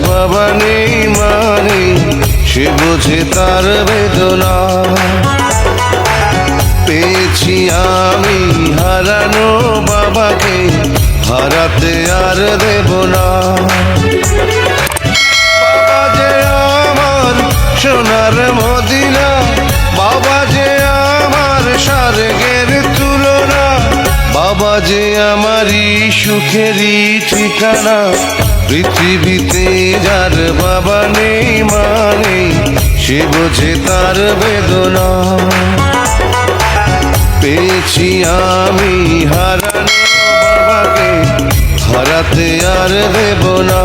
বাবা নেই মানে সে বোঝে তার বেদনা। পেয়েছি আমি হারানো বাবাকে, হারাতে আর দেব না। বাবা যে আমার সোনার মদিনা, বাবা যে আমার স্বর্গের তুলনা, বাবা যে আমারই সুখেরই ঠিকানা। পৃথিবীতে যার বাবা নেই মানে সে বোঝে তার বেদনা। পেয়েছি আমি হারানো বাবাকে, হারাতে আর দেব না।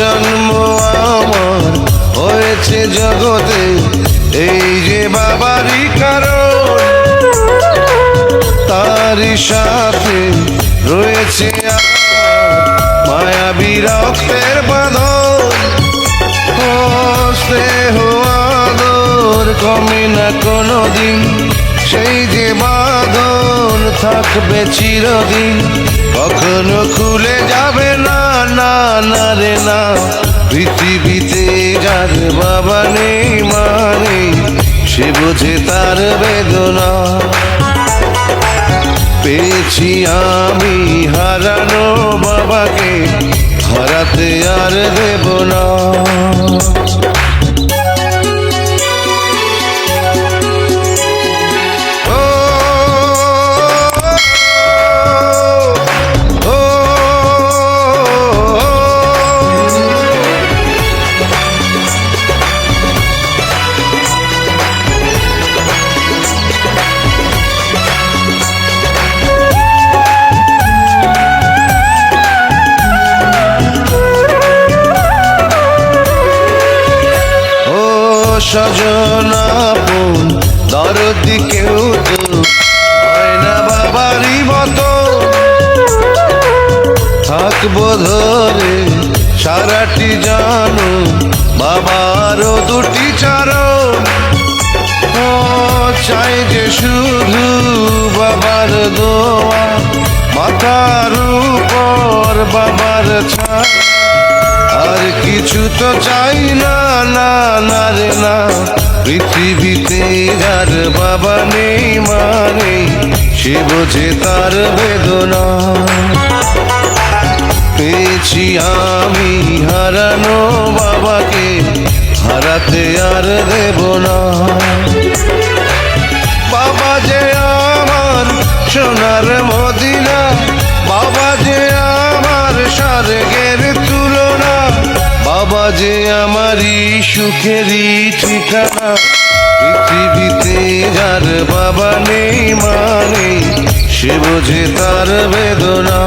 জন্ম আমার হয়েছে জগতে এই যে বাবারই কারণ, তারই সাথে রয়েছে মায়াবী রক্তের বাঁধন। ও স্নেহ আদর কমে না কোনোদিন, সেই যে বাঁধন থাকবে চিরদিন, কখনো খুলে যাবে না, না না রে না। পৃথিবীতে যার বাবা নেই মানে সে বোঝে তার বেদনা। পেয়েছি আমি হারানো বাবাকে, হারাতে আর দেব না। স্বজন আপন দরদি কেউ তো হয় না বাবারই মতো। থাকবো ধরে সারাটি জানো বাবারও দুটি চরণ। ও চাই যে শুধু বাবার দোয়া, মাথার উপর বাবার ছায়া, আর কিছু তো চাই না, না না রে না। পৃথিবীতে যার বাবা নেই মানে সে বোঝে তার বেদনা। পেয়েছি আমি হারানো বাবাকে, হারাতে আর দেব না। বাবা যে আমার সোনার মদিনা, বাবা যে আমার স্বর্গের তুলনা, বাবা যে আমারই সুখেরই ঠিকানা। পৃথিবীতে যার বাবা নেই মানে সে বোঝে তার বেদনা।